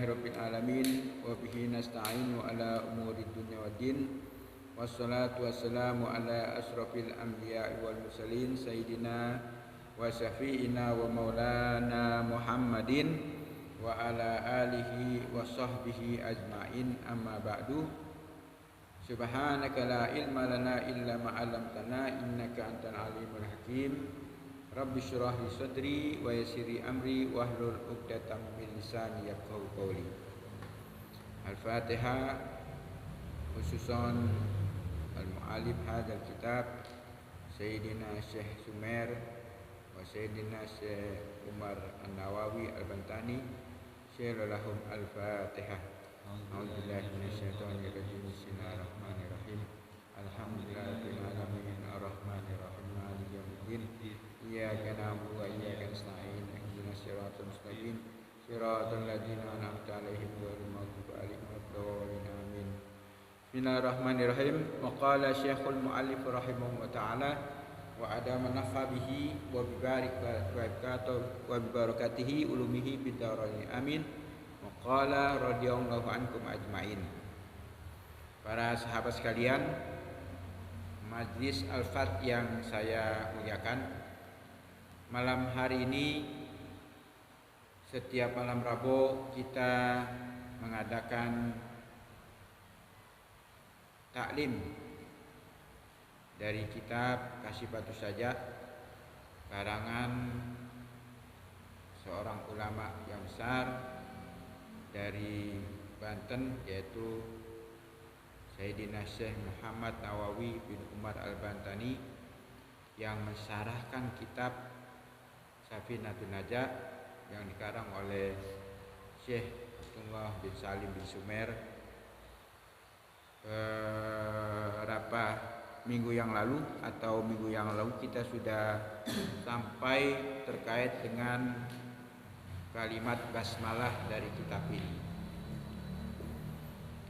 Alhamdulillahirabbil alamin wa bihi nasta'inu ala umuri dunya waddin. Wassalatu wassalamu ala asrofil anbiya'i wal mursalin sayyidina wa syafi'ina wa maulana Muhammadin wa ala alihi wa sahbihi ajma'in, amma ba'du. Subhanaka la ilma lana illa ma 'allamtana innaka antal alimul hakim. Rabbi syrah li sadri wa yassir amri wahlul 'uqdatam min lisani yafqahu qawli. Al-Fatihah. Khususan al-mu'alif hadzal kitab Sayyidina Syekh Sumer wa Sayyidina Syekh Umar An-Nawawi Al-Bantani. Syiralahum al-Fatihah. A'udzubillahi minasyaitonir rajim. Bismillahirrahmanirrahim. Alhamdulillahirabbil alamin arrahmanir rahim maliki yaumiddin. Iyyaka na'budu wa iyyaka nasta'in. Ihdinas siratal mustaqim. Siratal ladzina an'amta 'alaihim ghairil maghdubi 'alaihim waladdallin. Amin. Bismillahirrahmanirrahim. Wa qala Syekhul Mu'allif rahimahullah ta'ala wa adama nafa bihi wa bibarakatihi ulumihi bidarain. Amin. Wa qala radhiyallahu ankum ajmain. Para sahabat sekalian, majlis Al-Fat yang saya muliakan, malam hari ini setiap malam Rabu kita mengadakan taklim dari kitab Kasih Batu Saja karangan seorang ulama yang besar dari Banten, yaitu Sayyidina Syekh Muhammad Nawawi bin Umar Al-Bantani, yang mensyarahkan kitab Safinatun Najah yang dikarang oleh Syekh Abdullah bin Salim bin Sumer berapa minggu yang lalu kita sudah sampai terkait dengan kalimat basmalah dari kitab ini.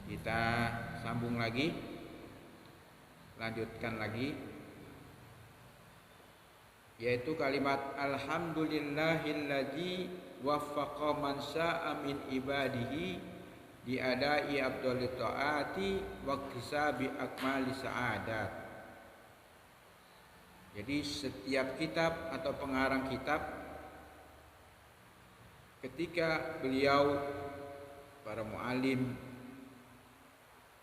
Kita sambung lagi, lanjutkan lagi, yaitu kalimat alhamdulillahilladzi waffaqa man syaa min ibadihi di adai abdul taati wa kisabi akmali sa'adat. Jadi setiap kitab atau pengarang kitab, ketika beliau para mu'alim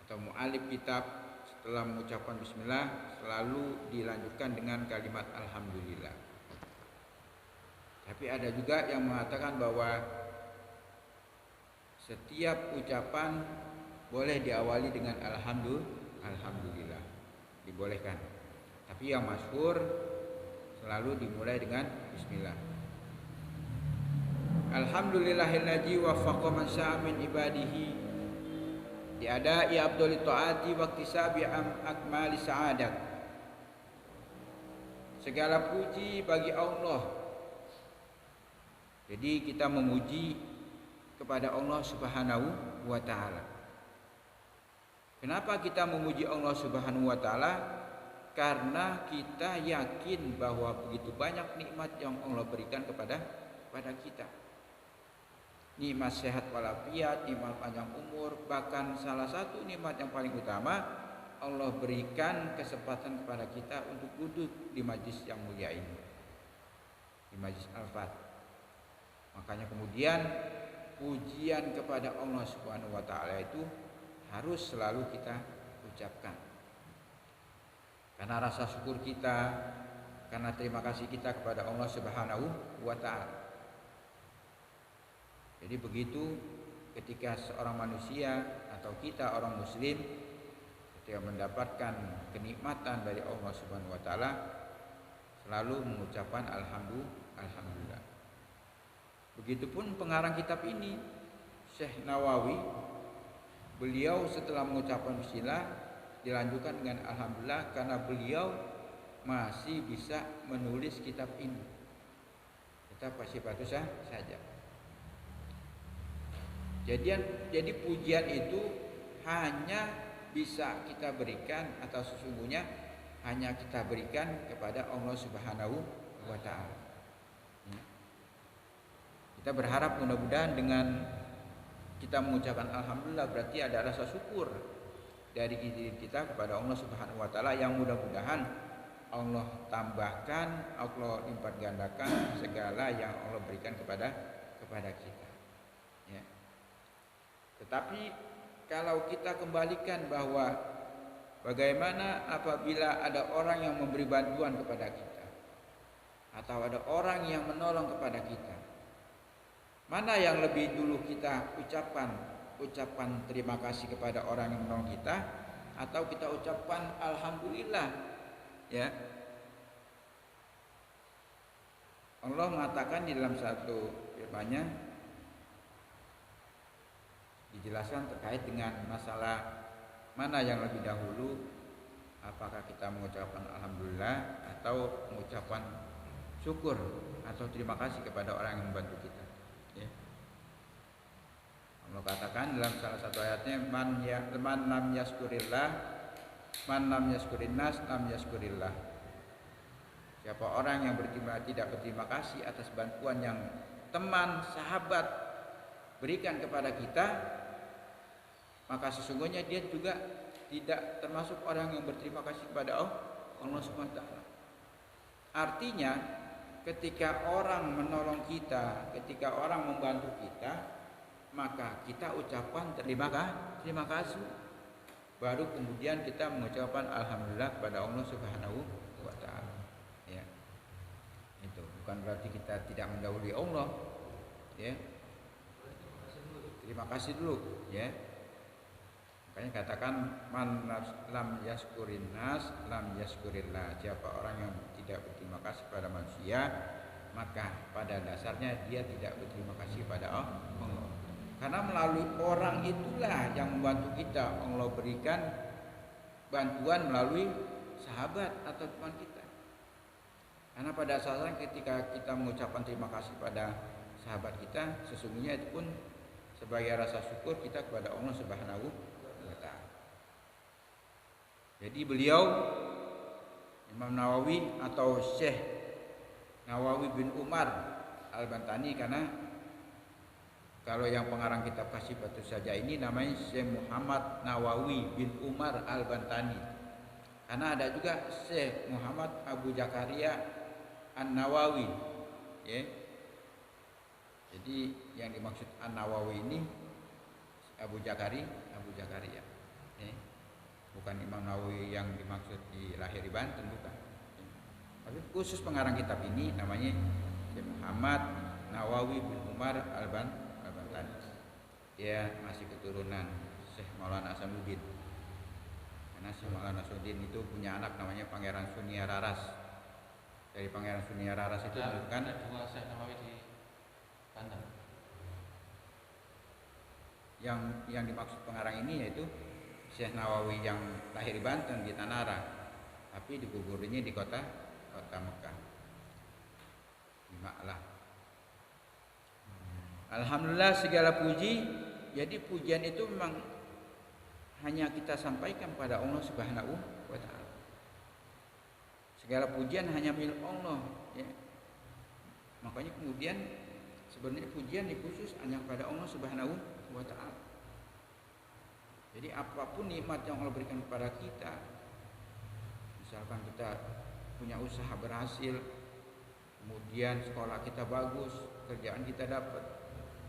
atau mu'alif kitab setelah mengucapkan bismillah selalu dilanjutkan dengan kalimat alhamdulillah. Tapi ada juga yang mengatakan bahwa setiap ucapan boleh diawali dengan alhamdulillah, dibolehkan. Tapi yang masyhur selalu dimulai dengan bismillah. Alhamdulillahilladzi waffaqa man syaa min ibadihi diadai abdul taati wa iktisabi akmali sa'adat. Segala puji bagi Allah. Jadi kita memuji kepada Allah Subhanahu wa ta'ala. Kenapa kita memuji Allah Subhanahu wa ta'ala? Karena kita yakin bahwa begitu banyak nikmat yang Allah berikan kepada kita. Nikmat sehat walafiat, nikmat panjang umur, bahkan salah satu nikmat yang paling utama, Allah berikan kesempatan kepada kita untuk duduk di majlis yang mulia ini, di majlis Al-Fat. Makanya kemudian pujian kepada Allah Subhanahu wa ta'ala itu harus selalu kita ucapkan, karena rasa syukur kita, karena terima kasih kita kepada Allah Subhanahu wa ta'ala. Jadi begitu ketika seorang manusia atau kita orang muslim ketika mendapatkan kenikmatan dari Allah Subhanahu wa ta'ala, selalu mengucapkan alhamdulillah. Begitupun pengarang kitab ini, Syekh Nawawi, beliau setelah mengucapkan bismillah dilanjutkan dengan alhamdulillah, karena beliau masih bisa menulis kitab ini, kitab Kasih Batu Saja. Jadi pujian itu hanya bisa kita berikan, atau sesungguhnya hanya kita berikan kepada Allah Subhanahu wa ta'ala. Kita berharap mudah-mudahan dengan kita mengucapkan alhamdulillah berarti ada rasa syukur dari diri kita kepada Allah Subhanahu wa taala, yang mudah-mudahan Allah tambahkan, Allah lipat gandakan segala yang Allah berikan kepada kita. Ya. Tetapi kalau kita kembalikan bahwa bagaimana apabila ada orang yang memberi bantuan kepada kita atau ada orang yang menolong kepada kita, mana yang lebih dulu kita ucapan terima kasih kepada orang yang menolong kita, atau kita ucapan alhamdulillah? Ya. Allah mengatakan di dalam satu firman-Nya, dijelaskan terkait dengan masalah mana yang lebih dahulu, apakah kita mengucapkan alhamdulillah atau mengucapkan syukur atau terima kasih kepada orang yang membantu kita. Ya. Allah katakan dalam salah satu ayatnya, man lam yaskurillah, man lam yaskurin nas lam yaskurillah. Siapa orang yang tidak berterima kasih atas bantuan yang teman, sahabat berikan kepada kita, maka sesungguhnya dia juga tidak termasuk orang yang berterima kasih kepada Allah Subhanahu wa taala. Artinya, ketika orang menolong kita, ketika orang membantu kita, maka kita ucapan terima kasih. Baru kemudian kita mengucapkan alhamdulillah kepada Allah Subhanahu wa taala. Ya. Itu bukan berarti kita tidak mendahului Allah. Ya. Terima kasih dulu, ya. Makanya katakan man lam yaskurin nas lam yaskurillah. Siapa orang yang tidak berterima kasih pada manusia, maka pada dasarnya dia tidak berterima kasih pada Allah. Karena melalui orang itulah yang membantu kita. Allah berikan bantuan melalui sahabat atau teman kita. Karena pada dasarnya ketika kita mengucapkan terima kasih pada sahabat kita, sesungguhnya itu pun sebagai rasa syukur kita kepada Allah Subhanahu wa taala. Jadi beliau Imam Nawawi atau Syekh Nawawi bin Umar Al-Bantani, karena kalau yang pengarang kitab Kasih Batu Saja ini namanya Syekh Muhammad Nawawi bin Umar Al-Bantani. Karena ada juga Syekh Muhammad Abu Zakaria An-Nawawi, ya. Jadi yang dimaksud An-Nawawi ini Abu Zakaria, ya. Bukan Imam Nawawi yang dimaksud di lahir di Banten, bukan. Tapi khusus pengarang kitab ini namanya Syekh Muhammad Nawawi bin Umar Al-Bantani. Dia masih keturunan Syekh Maulana Hasanuddin. Karena Syekh Maulana Hasanuddin itu punya anak namanya Pangeran Sunia Raras. Dari Pangeran Sunia Raras itu kan ada dua Syekh Nawawi di Banten. Yang dimaksud pengarang ini yaitu Syekh Nawawi yang lahir di Banten di Tanara, tapi dikuburnya di kota Mekah, di Ma'lah. Alhamdulillah segala puji. Jadi pujian itu memang hanya kita sampaikan pada Allah Subhanahu wa taala. Segala pujian hanya milik Allah, ya. Makanya kemudian sebenarnya pujian dikhusus hanya pada Allah Subhanahu wa taala. Jadi apapun nikmat yang Allah berikan kepada kita, misalkan kita punya usaha berhasil, kemudian sekolah kita bagus, kerjaan kita dapat,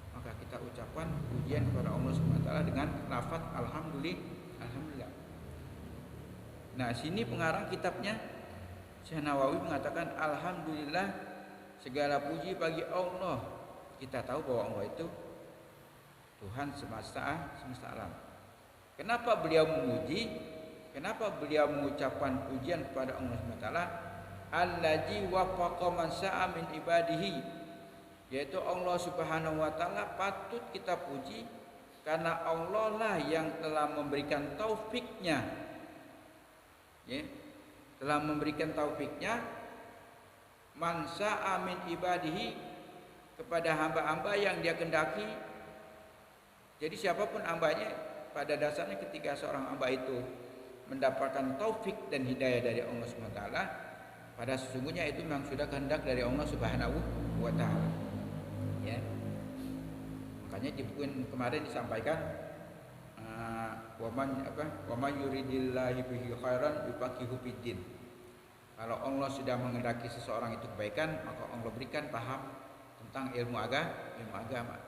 maka kita ucapkan pujian kepada Allah Subhanahu wa taala dengan lafaz alhamdulillah. Nah, sini pengarang kitabnya Syekh Nawawi mengatakan alhamdulillah segala puji bagi Allah. Kita tahu bahwa Allah itu Tuhan semesta alam. Kenapa beliau memuji? Kenapa beliau mengucapkan pujian kepada Allah Subhanahu wa taala? Allazi wafaqa man sa'a min ibadihi, yaitu Allah Subhanahu wa taala patut kita puji karena Allah lah yang telah memberikan taufiknya, ya, telah memberikan taufiknya man sa'a min ibadihi kepada hamba-hamba yang dia kehendaki. Jadi siapapun hambanya, pada dasarnya ketika seorang hamba itu mendapatkan taufik dan hidayah dari Allah Subhanahu wa taala, pada sesungguhnya itu memang sudah kehendak dari Allah Subhanahu wa taala. Ya. Makanya di buku kemarin disampaikan waman yuridillahi bihi khairan yufaqihu fiddin. Kalau Allah sudah menghendaki seseorang itu kebaikan, maka Allah berikan paham tentang ilmu agama.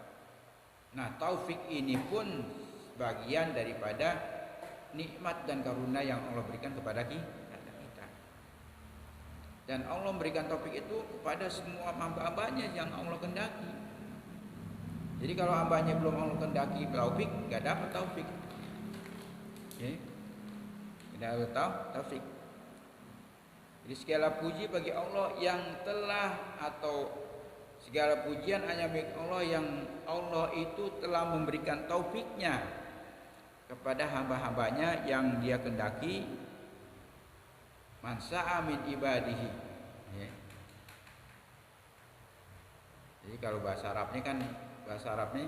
Nah, taufik ini pun bagian daripada nikmat dan karunia yang Allah berikan kepada kita. Dan Allah memberikan taufik itu kepada semua hamba-hambanya yang Allah kehendaki. Jadi kalau hambanya belum Allah kehendaki taufik, enggak dapat taufik. Ya. Tidak tahu taufik. Jadi segala puji bagi Allah yang telah, atau segala pujian hanya milik Allah yang Allah itu telah memberikan taufiknya kepada hamba-hambanya yang Dia kehendaki, man sa'a min ibadihi. Ya. Jadi kalau bahasa Arabnya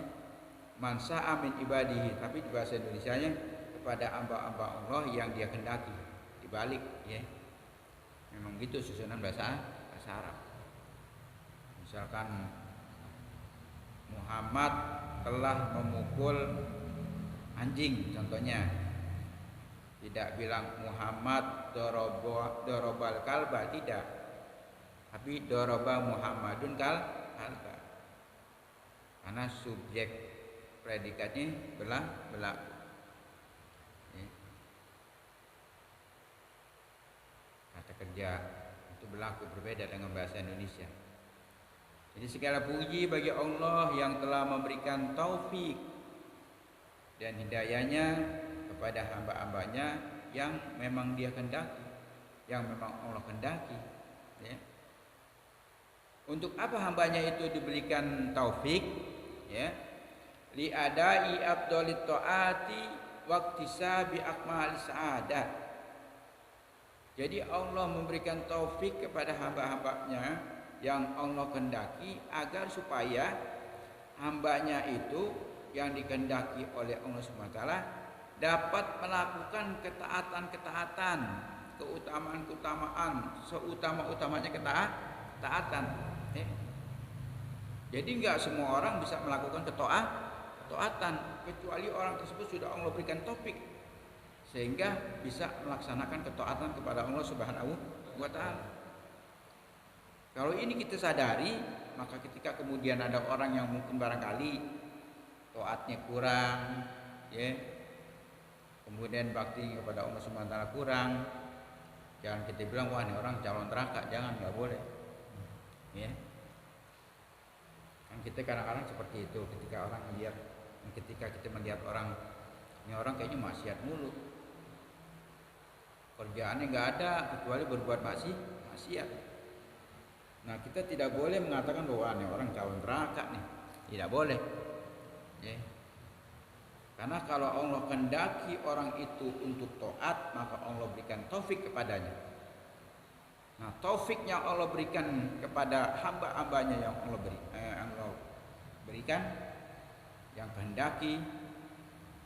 man sa'a min ibadihi, tapi di bahasa Indonesianya kepada hamba-hamba Allah yang Dia kehendaki. Dibalik, ya. Memang gitu susunan bahasa Arab. Misalkan Muhammad telah memukul anjing contohnya, tidak bilang Muhammad dorobal kalba, tidak, tapi doroba Muhammadun kalba, karena subjek predikatnya berlaku. Kata kerja itu berlaku, berbeda dengan bahasa Indonesia. Jadi segala puji bagi Allah yang telah memberikan taufik dan hidayahnya kepada hamba-hambanya yang memang Dia kehendaki, yang memang Allah kehendaki. Ya. Untuk apa hambanya itu diberikan taufik? Ya. Li adai afdalit taati waqtisabi akmali sa'adat. Jadi Allah memberikan taufik kepada hamba-hambanya yang Allah kehendaki agar supaya hambanya itu yang dikehendaki oleh Allah SWT dapat melakukan ketaatan-ketaatan, keutamaan-keutamaan, seutama-utamanya ketaatan. Jadi enggak semua orang bisa melakukan ketaatan, kecuali orang tersebut sudah Allah berikan taufik sehingga bisa melaksanakan ketaatan kepada Allah Subhanahu wa taala. Kalau ini kita sadari, maka ketika kemudian ada orang yang mungkin barangkali taatnya kurang, ya, kemudian bakti kepada Allah Subhanahu wa taala kurang, jangan kita bilang wah ini orang calon neraka, jangan, nggak boleh. Ya. Kan kita kadang-kadang seperti itu ketika kita melihat orang, ini orang kayaknya maksiat mulu, kerjaannya nggak ada kecuali berbuat maksiat. Nah, kita tidak boleh mengatakan bahwa ini orang calon neraka nih, tidak boleh. Ya. Karena kalau Allah kehendaki orang itu untuk taat, maka Allah berikan taufik kepadanya. Nah, taufiknya Allah berikan kepada hamba-hambanya yang Allah berikan, yang kehendaki,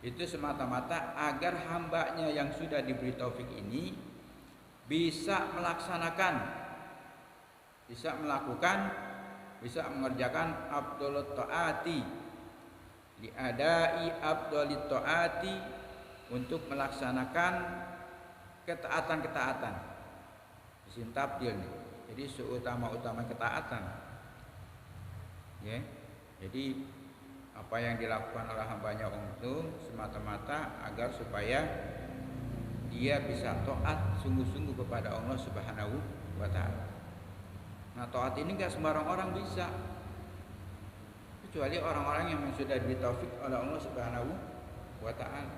itu semata-mata agar hambanya yang sudah diberi taufik ini bisa melaksanakan, bisa melakukan, bisa mengerjakan afdalut taati, liadai afdalit taati, untuk melaksanakan ketaatan-ketaatan. Isim tabdil nih. Jadi seutama-utama ketaatan. Ya. Jadi apa yang dilakukan oleh hambanya itu semata-mata agar supaya dia bisa taat sungguh-sungguh kepada Allah Subhanahu wa taala. Nah, taat ini enggak sembarang orang bisa, kecuali orang-orang yang sudah diberi taufik oleh Allah Subhanahu wa taala.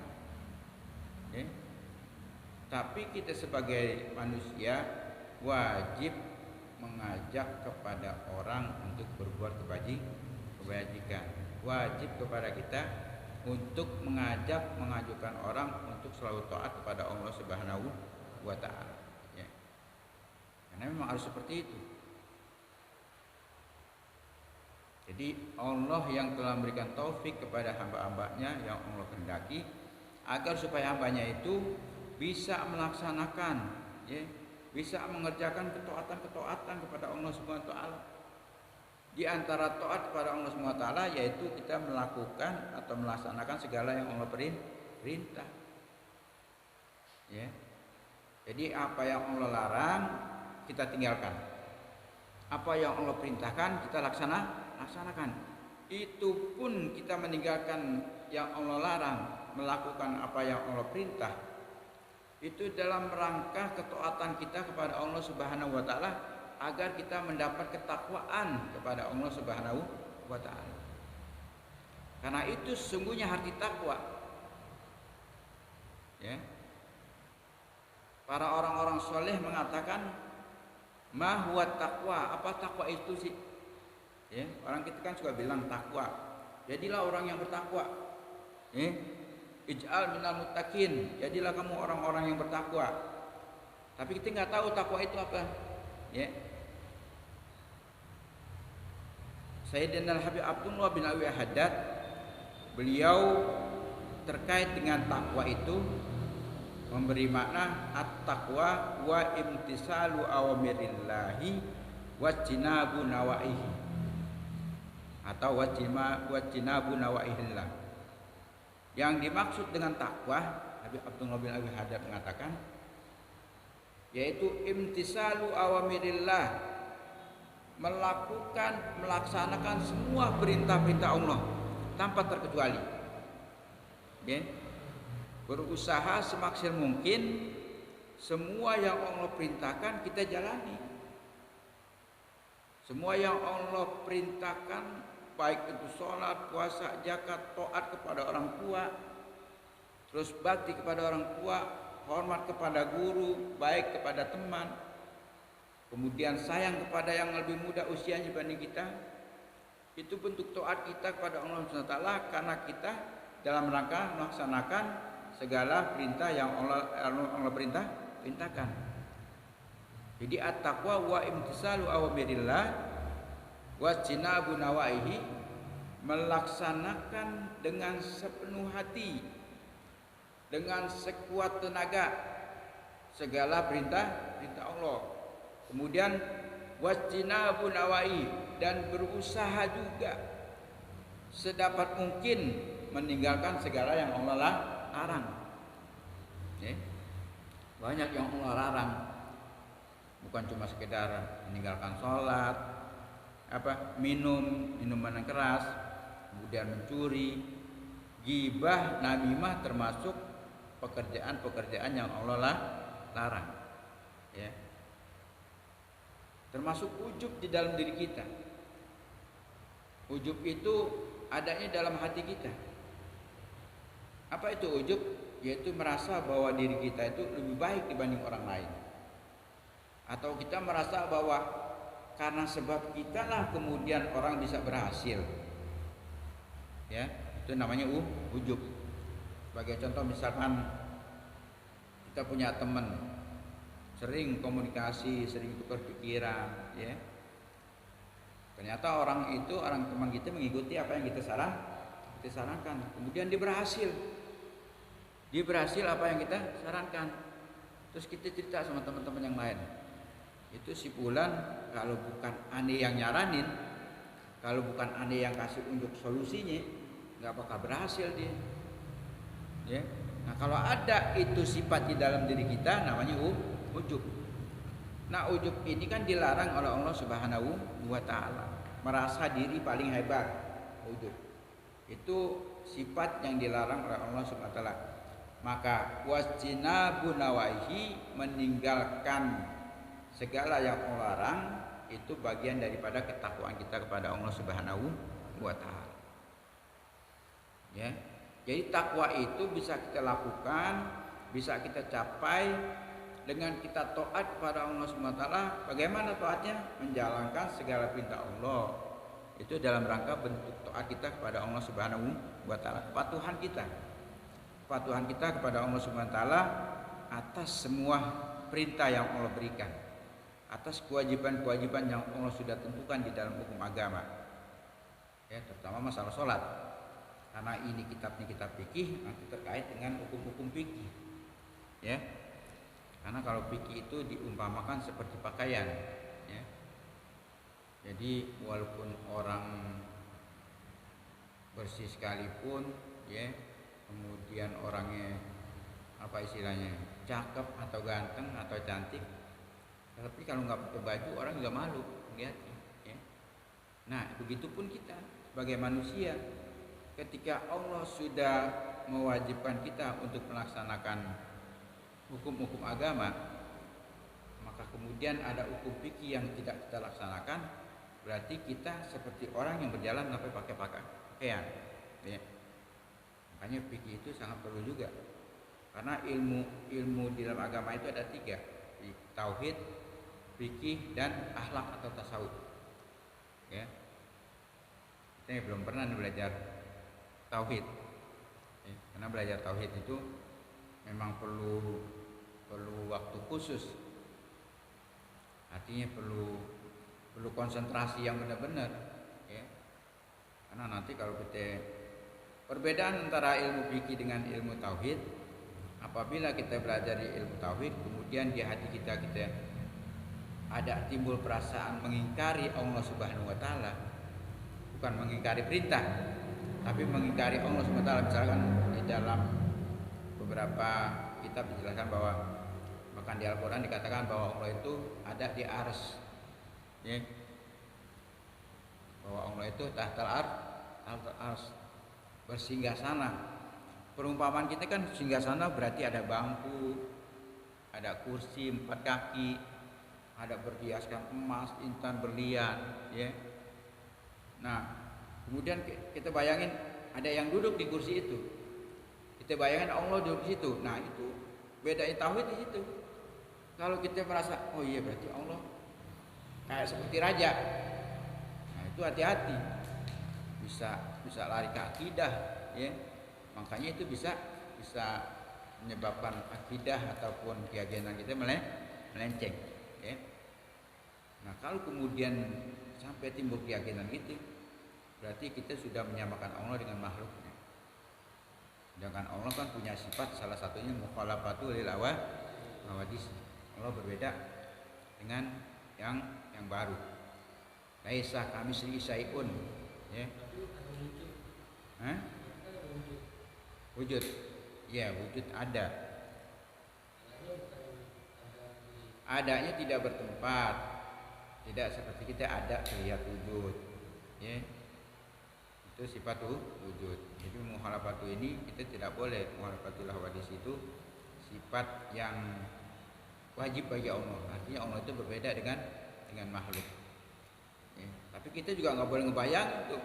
Ya. Tapi kita sebagai manusia wajib mengajak kepada orang untuk berbuat kebajikan. Wajib kepada kita untuk mengajukan orang untuk selalu taat kepada Allah Subhanahu wa taala. Ya. Karena memang harus seperti itu. Jadi Allah yang telah memberikan taufik kepada hamba-hambanya yang Allah kehendaki agar supaya hambanya itu bisa melaksanakan, ya, bisa mengerjakan ketaatan-ketaatan kepada Allah Subhanahu wa taala. Di antara taat kepada Allah SWT yaitu kita melakukan atau melaksanakan segala yang Allah perintah. Ya. Jadi apa yang Allah larang kita tinggalkan. Apa yang Allah perintahkan kita laksanakan. Itu pun kita meninggalkan yang Allah larang, melakukan apa yang Allah perintah. Itu dalam rangka ketaatan kita kepada Allah Subhanahu wa taala agar kita mendapat ketakwaan kepada Allah Subhanahu wa taala. Karena itu sesungguhnya arti takwa. Ya. Para orang-orang soleh mengatakan, ma huwa taqwa, apa takwa itu sih? Ya, orang kita kan suka bilang takwa. Jadilah orang yang bertakwa. Ij'al minal muttaqin, jadilah kamu orang-orang yang bertakwa. Tapi kita nggak tahu takwa itu apa. Ya. Sayyidina Al-Habib Abdullah bin Abi Haddad, beliau terkait dengan takwa itu memberi makna at-taqwa wa imtisalu awamirillahi wa jinabu nawaihi atau wa jinabu nawaihillah. Yang dimaksud dengan takwa, Habib Abdullah bin Abi Haddad mengatakan, yaitu imtisalu awamirillah, melaksanakan semua perintah-perintah Allah tanpa terkecuali. Ya. Berusaha semaksimal mungkin semua yang Allah perintahkan kita jalani. Semua yang Allah perintahkan, baik itu sholat, puasa, zakat, taat kepada orang tua, terus bakti kepada orang tua, hormat kepada guru, baik kepada teman, kemudian sayang kepada yang lebih muda usianya dibanding kita. Itu bentuk taat kita kepada Allah SWT karena kita dalam rangka melaksanakan segala perintah yang Allah perintahkan. Jadi at-taqwa wa imtisalu awamirillah wa jinabu nawaihi, melaksanakan dengan sepenuh hati, dengan sekuat tenaga segala perintah Allah. Kemudian wajinabu nawai, dan berusaha juga sedapat mungkin meninggalkan segala yang Allah larang. Ya. Banyak yang Allah larang, bukan cuma sekedar meninggalkan sholat, minuman keras, kemudian mencuri, ghibah, namimah, termasuk pekerjaan-pekerjaan yang Allah larang. Ya. Termasuk ujub di dalam diri kita. Ujub itu adanya dalam hati kita. Apa itu ujub? Yaitu merasa bahwa diri kita itu lebih baik dibanding orang lain. Atau kita merasa bahwa karena sebab kita lah kemudian orang bisa berhasil. Ya, itu namanya ujub. Sebagai contoh misalkan kita punya teman, sering komunikasi, sering tukar pikiran, ya. Ternyata orang teman kita mengikuti apa yang kita sarankan. Kemudian dia berhasil. Dia berhasil apa yang kita sarankan. Terus kita cerita sama teman-teman yang lain. Itu si fulan kalau bukan ane yang nyaranin, kalau bukan ane yang kasih unjuk solusinya, nggak bakal berhasil dia. Ya. Nah, kalau ada itu sifat di dalam diri kita namanya ujub. Nah, ujub ini kan dilarang oleh Allah Subhanahu wa taala. Merasa diri paling hebat. Ujub. Itu sifat yang dilarang oleh Allah Subhanahu wa taala. Maka wasjinabu nawaihi, meninggalkan segala yang Allah larang, itu bagian daripada ketakwaan kita kepada Allah Subhanahu wa taala. Ya. Jadi takwa itu bisa kita lakukan, bisa kita capai dengan kita taat kepada Allah Subhanahu wa taala. Bagaimana taatnya? Menjalankan segala perintah Allah. Itu dalam rangka bentuk taat kita kepada Allah Subhanahu wa taala. Kepatuhan kita kepada Allah Subhanahu wa taala atas semua perintah yang Allah berikan, atas kewajiban-kewajiban yang Allah sudah tentukan di dalam hukum agama. Ya, terutama masalah sholat. Karena ini kitab fikih, nanti terkait dengan hukum-hukum fikih. Ya. Karena kalau fikih itu diumpamakan seperti pakaian, ya. Jadi walaupun orang bersih sekalipun, ya, kemudian orangnya apa istilahnya, cakep atau ganteng atau cantik, tapi kalau nggak pakai baju orang juga malu lihatnya, ya. Nah, begitupun kita sebagai manusia, ketika Allah sudah mewajibkan kita untuk melaksanakan hukum-hukum agama, maka kemudian ada hukum fikih yang tidak kita laksanakan, berarti kita seperti orang yang berjalan sampai pakai pakaian, ya. Makanya fikih itu sangat perlu juga, karena ilmu di dalam agama itu ada 3, tauhid, fikih, dan akhlak atau tasawuf, ya. Kita belum pernah belajar tauhid, ya. Karena belajar tauhid itu memang perlu waktu khusus, artinya perlu konsentrasi yang benar-benar, ya. Karena nanti kalau kita perbedaan antara ilmu fikih dengan ilmu tauhid, apabila kita belajar di ilmu tauhid, kemudian di hati kita ada timbul perasaan mengingkari Allah Subhanahu wa taala, bukan mengingkari perintah, tapi mengingkari Allah Subhanahu wa taala. Misalkan di dalam beberapa kitab dijelaskan bahwa bahkan di Al-Qur'an dikatakan bahwa Allah itu ada di arsy, ya. Bahwa Allah itu tahtal arsy, bersinggah sana. Perumpamaan kita kan singgah sana berarti ada bangku, ada kursi 4 kaki, ada berhiaskan emas, intan, berlian, ya. Nah, kemudian kita bayangin ada yang duduk di kursi itu. Kita bayangin Allah duduk di situ. Nah, itu bedanya tauhid di situ. Kalau kita merasa, oh iya berarti Allah kayak seperti raja. Nah, itu hati-hati. Bisa lari ke akidah, ya. Makanya itu bisa menyebabkan akidah ataupun keyakinan kita melenceng, ya. Nah, kalau kemudian sampai timbul keyakinan itu, berarti kita sudah menyamakan Allah dengan makhluknya. Sedangkan Allah kan punya sifat, salah satunya mukhalafatu lil hawadis. Allah berbeda dengan yang baru. Laisa kamitslihi syai'un, ya. Wujud. Ya, wujud ada. Adanya tidak bertempat. Tidak seperti kita ada terlihat wujud, ya. Itu sifat wujud. Jadi mukhalafatu ini kita tidak boleh. Mukhalafatul hawadis itu sifat yang wajib bagi Allah. Artinya Allah itu berbeda dengan makhluk, ya. Tapi kita juga nggak boleh ngebayang tuh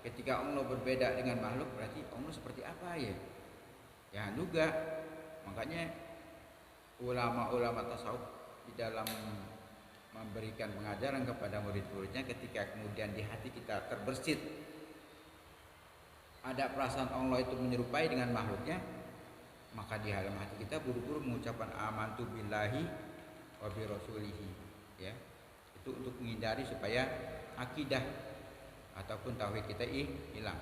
ketika Allah berbeda dengan makhluk, berarti Allah seperti apa, ya? Jangan juga. Makanya ulama-ulama tasawuf di dalam memberikan pengajaran kepada murid-muridnya, ketika kemudian di hati kita terbersit ada perasaan Allah itu menyerupai dengan makhluknya, maka di dalam hati kita buru-buru mengucapkan amantu billahi wa bi rasulihi, ya. Itu untuk menghindari supaya akidah ataupun tauhid kita hilang,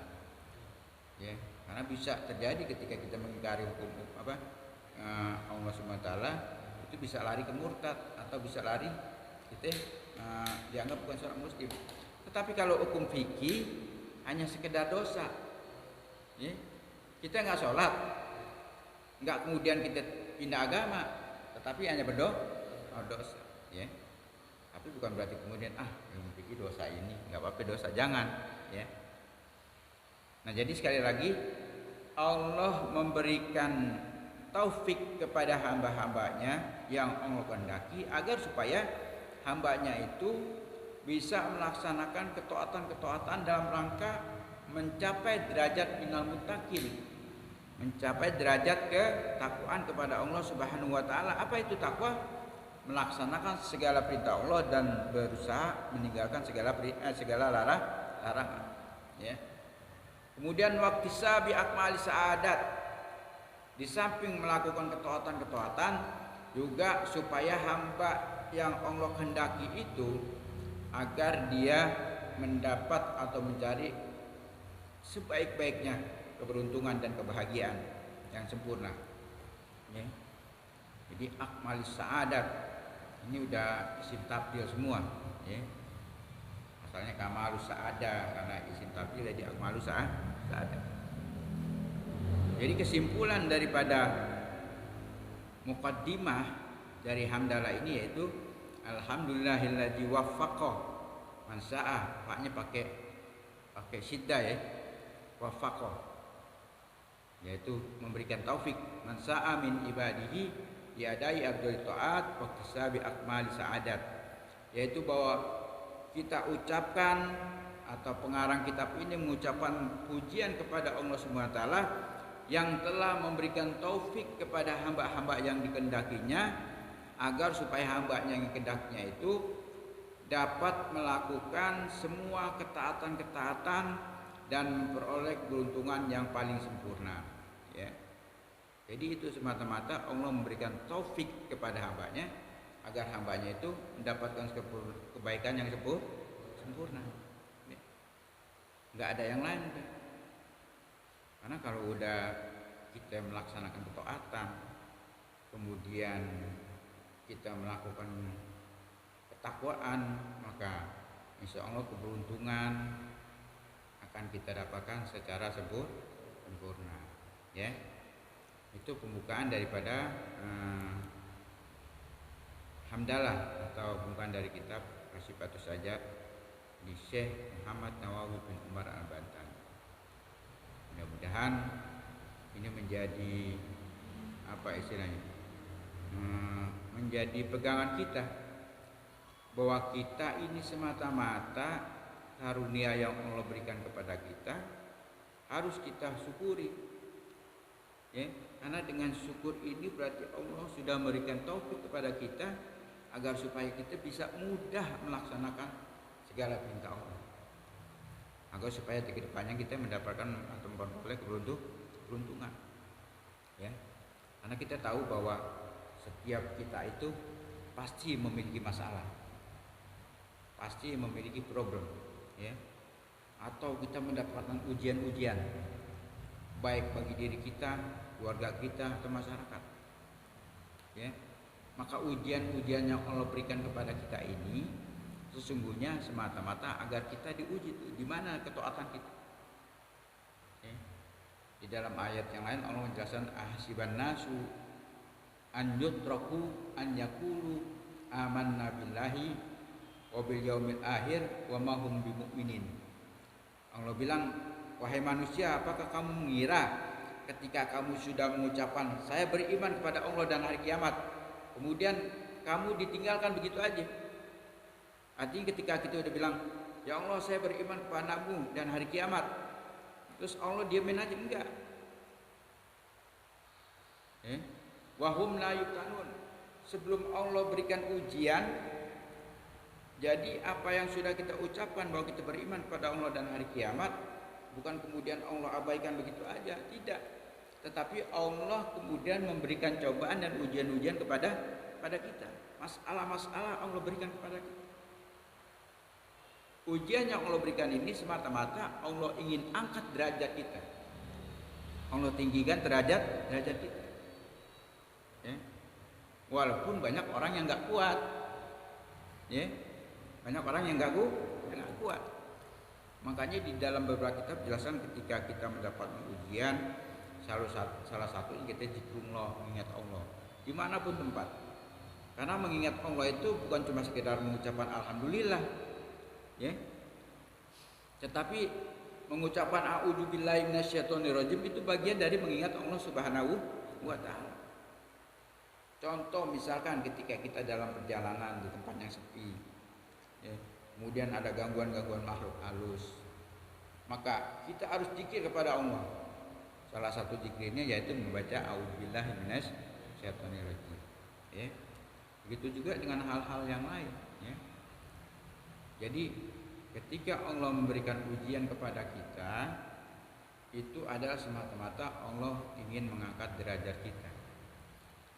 ya. Karena bisa terjadi ketika kita mengingkari hukum Allah Subhanahu wa taala, itu bisa lari ke murtad atau bisa lari kita dianggap bukan seorang muslim. Tetapi kalau hukum fikih hanya sekedar dosa, ya. Kita nggak sholat, nggak kemudian kita pindah agama, tetapi hanya berdosa, ya. Tapi bukan berarti kemudian yang fikih dosa ini nggak apa-apa, dosa, jangan, ya. Nah, jadi sekali lagi Allah memberikan taufik kepada hamba-hambanya yang Allah kehendaki agar supaya hambanya itu bisa melaksanakan ketaatan-ketaatan dalam rangka mencapai derajat minal muttaqin, mencapai derajat ketakwaan kepada Allah Subhanahu wa taala. Apa itu takwa? Melaksanakan segala perintah Allah dan berusaha meninggalkan segala larangan, ya. Kemudian waktu sabi akmali saadat, di samping melakukan ketaatan-ketaatan juga supaya hamba yang Allah kehendaki itu agar dia mendapat atau mencari sebaik-baiknya keberuntungan dan kebahagiaan yang sempurna, ya. Jadi akmali saadat ini udah isim tabdil semua, ya. Asalnya kamalus sa'adah, karena isim tafdil jadi akmalus sa'adah. Jadi kesimpulan daripada muqaddimah dari hamdalah ini yaitu alhamdulillahilladzi waffaqa man sa'a, paknya pakai syiddah ya, waffaqa, yaitu memberikan taufik man sa'a min ibadihi diadai abdul taat wa tisabi akmali sa'adat, yaitu bahwa kita ucapkan atau pengarang kitab ini mengucapkan pujian kepada Allah Subhanahu wa taala yang telah memberikan taufik kepada hamba-hamba yang dikehendakinya agar supaya hambanya yang dikehendakinya itu dapat melakukan semua ketaatan-ketaatan dan memperoleh keberuntungan yang paling sempurna ya. Jadi itu semata-mata Allah memberikan taufik kepada hambanya agar hambanya itu mendapatkan kebaikan yang sempurna ya. Nggak ada yang lain kan? Karena kalau udah kita melaksanakan ketaatan, kemudian kita melakukan ketakwaan, maka insya Allah keberuntungan akan kita dapatkan secara sempurna ya. Itu pembukaan daripada hamdalah atau pembukaan dari kitab Sifatus Sajat di Syekh Muhammad Nawawi bin Umar Al-Bantan. Mudah-mudahan ini menjadi apa istilahnya, menjadi pegangan kita bahwa kita ini semata-mata karunia yang Allah berikan kepada kita harus kita syukuri ya. Karena dengan syukur ini berarti Allah sudah memberikan taufik kepada kita agar supaya kita bisa mudah melaksanakan segala perintah Allah, agar supaya di kedepannya kita mendapatkan atau memperoleh keberuntungan ya. Karena kita tahu bahwa setiap kita itu pasti memiliki masalah, pasti memiliki problem ya, atau kita mendapatkan ujian-ujian baik bagi diri kita, keluarga kita atau masyarakat ya. Maka ujian-ujian yang Allah berikan kepada kita ini sesungguhnya semata-mata agar kita diuji di mana ketaatan kita. Di dalam ayat yang lain Allah menjelaskan ahsiban nasu an yutraku an yaqulu amanna billahi wa bil yaumil akhir wa ma hum bimumin. Allah bilang, wahai manusia, apakah kamu mengira ketika kamu sudah mengucapkan saya beriman kepada Allah dan hari kiamat, kemudian kamu ditinggalkan begitu aja? Artinya ketika kita udah bilang, ya Allah saya beriman kepadamu dan hari kiamat, terus Allah diamin aja? Enggak. Wahum la yuftanun. Sebelum Allah berikan ujian, jadi apa yang sudah kita ucapkan bahwa kita beriman kepada Allah dan hari kiamat, bukan kemudian Allah abaikan begitu aja, tidak. Tetapi Allah kemudian memberikan cobaan dan ujian-ujian kepada kita. Masalah-masalah Allah berikan kepada kita. Ujian yang Allah berikan ini semata-mata Allah ingin angkat derajat kita, Allah tinggikan derajat kita ya. Walaupun banyak orang yang nggak kuat ya, banyak orang yang nggak kuat. Makanya di dalam beberapa kitab jelaskan ketika kita mendapatkan ujian, salah satu kita zikrullah, mengingat Allah dimanapun tempat. Karena mengingat Allah itu bukan cuma sekedar mengucapkan alhamdulillah ya, tetapi mengucapkan a'udzubillahi minasyaitonirrajim itu bagian dari mengingat Allah Subhanahu wa taala. Contoh misalkan ketika kita dalam perjalanan di tempat yang sepi ya, kemudian ada gangguan-gangguan makhluk halus, maka kita harus zikir kepada Allah. Salah satu zikirnya yaitu membaca a'udzubillahi minasyaitonirrajim ya. Begitu juga dengan hal-hal yang lain ya. Jadi ketika Allah memberikan ujian kepada kita, itu adalah semata-mata Allah ingin mengangkat derajat kita,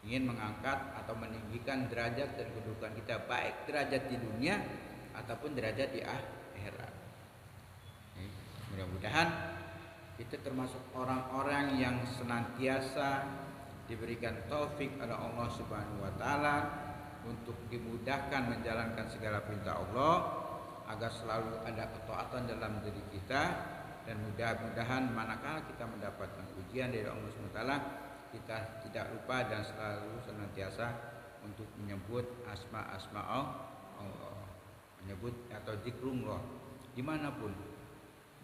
ingin mengangkat atau meninggikan derajat dan kedudukan kita, baik derajat di dunia ataupun derajat di akhirat. Mudah-mudahan kita termasuk orang-orang yang senantiasa diberikan taufik oleh Allah Subhanahu wa taala untuk dimudahkan menjalankan segala perintah Allah, agar selalu ada ketaatan dalam diri kita, dan mudah-mudahan manakala kita mendapatkan ujian dari Allah SWT, kita tidak lupa dan selalu senantiasa untuk menyebut asma-asma Allah, menyebut atau zikrullah dimanapun,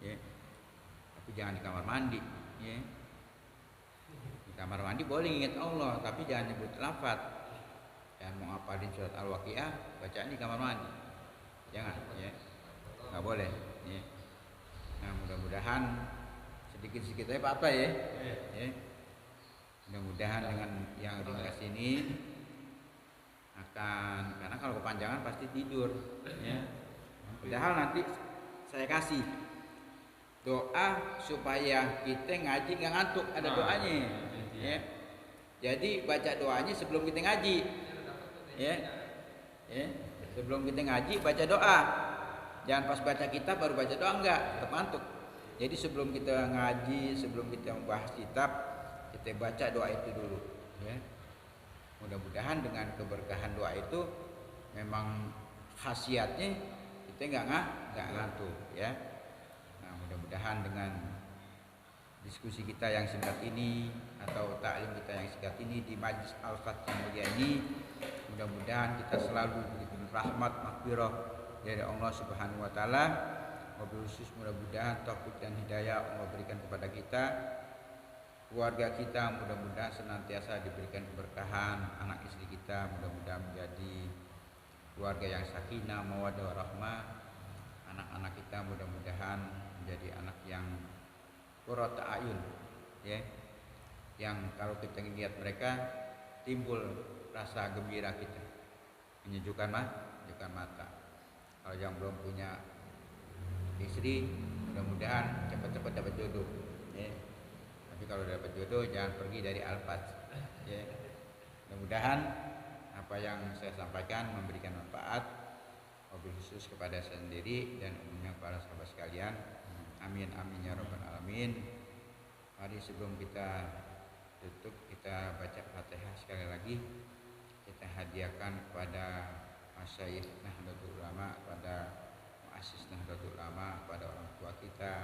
ya. Tapi jangan di kamar mandi, ya. Di kamar mandi boleh ingat Allah, tapi jangan nyebut lafaz. Jangan mau ngapalin surat Al-Waqiah bacaan di kamar mandi, jangan, ya, nggak boleh, ya. Nah, mudah-mudahan sedikit-sedikit aja apa ya, ya. Mudah-mudahan dengan yang ringkas ini akan, karena kalau kepanjangan pasti tidur, ya. Padahal nanti saya kasih doa supaya kita ngaji nggak ngantuk, ada doanya, ya. Jadi baca doanya sebelum kita ngaji, ya, ya. Sebelum kita ngaji baca doa, jangan pas baca kitab baru baca doa, enggak, tetap ngantuk. Jadi sebelum kita ngaji, sebelum kita membahas kitab, kita baca doa itu dulu, ya. Mudah-mudahan dengan keberkahan doa itu memang khasiatnya kita nggak ngantuk, ya. Nah, mudah-mudahan dengan diskusi kita yang singkat ini atau taklim kita yang singkat ini di majlis Al-Fath yang mulia ini, mudah-mudahan kita selalu diberi rahmat maghfirah dari Allah Subhanahu wa taala. Wabil khusus mudah-mudahan taufik dan hidayah Allah berikan kepada kita, keluarga kita mudah-mudahan senantiasa diberikan keberkahan, anak istri kita mudah-mudahan menjadi keluarga yang sakinah, mawaddah warahmah, anak-anak kita mudah-mudahan menjadi anak yang qurrata ayun, ya, yang kalau kita lihat mereka timbul rasa gembira kita, menyejukkan mata. Kalau yang belum punya istri mudah-mudahan cepat-cepat dapat jodoh, ya. Tapi kalau dapat jodoh jangan pergi dari Al-Fath, ya. Mudah-mudahan apa yang saya sampaikan memberikan manfaat, wabil khusus kepada saya sendiri dan umumnya para sahabat sekalian. Amin amin ya rabbal alamin. Mari sebelum kita tutup kita baca Fatihah sekali lagi. Kita hadiahkan kepada Masyayikh Nahdlatul Ulama, kepada muassis Nahdlatul Ulama, kepada orang tua kita.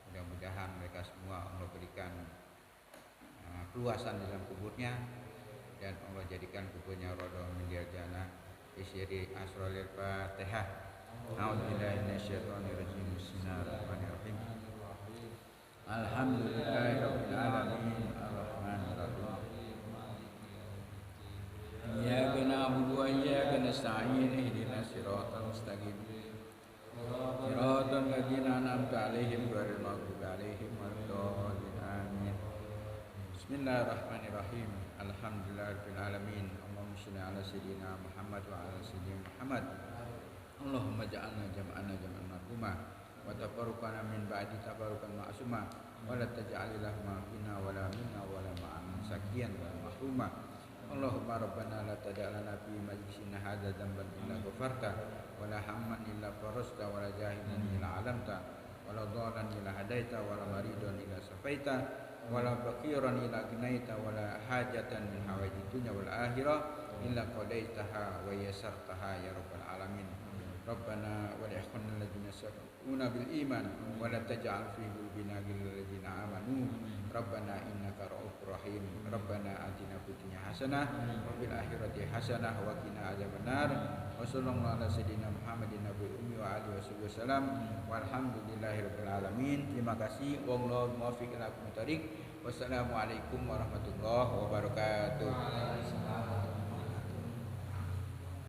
Mudah-mudahan mereka semua Allah berikan keluasan dalam kuburnya, dan Allah jadikan kuburnya radhah min jannah. Isyari asrarul Fatihah. A'udzubillahi minasyaitonir rajim. Bismillahirrahmanirrahim. Alhamdulillahirabbil alamin arrahmanir rahim. Iyyaka na'budu wa iyyaka nasta'in ihdinas siratal mustaqim. Siratal ladzina an'amta 'alaihim ghairil maghdubi 'alaihim waladdallin. Amin. Bismillahirrahmanirrahim. Alhamdulillahirabbil alamin. Allahumma shalli 'ala sayyidina Muhammad wa 'ala sayyidina Muhammad. Allahumma ja'alna jam'ana jam'an marhuma wa tafarruqana min ba'di tafarruqan ma'suma wa la taj'al lahma fina wa la minna wa la ma'an sakiyan wa mahruma. Allahumma rabbana la tad'alna fi majlisina hadza dhanban illa ghafarta wa la hamman illa farajta wa la jahilan illa 'alamta wa la dhalan illa hadaita wa la maridan illa safaita wa la faqiran illa gnaita wa la hajatan min hawaijid dunya wal akhirah illa qadaitaha wa yassartaha ya rabbal alamin. Rabbana wa la ikhwanna alladziina sabaquna bil iman wa la taj'al fi qulubina ghillan lil ladzina amanu Rabbana innaka ra'ufur rahim. Rabbana atina fid dunya hasanah wa fil akhirati hasanah wa qina adzabannar. Wa sallallahu ala sayyidina Muhammadin nabiyil ummi wa alihi wasallam. Walhamdulillahirabbil alamin. Terima kasih. Wallahu muwaffiq ila aqwamit thoriq. Wassalamualaikum warahmatullahi wabarakatuh.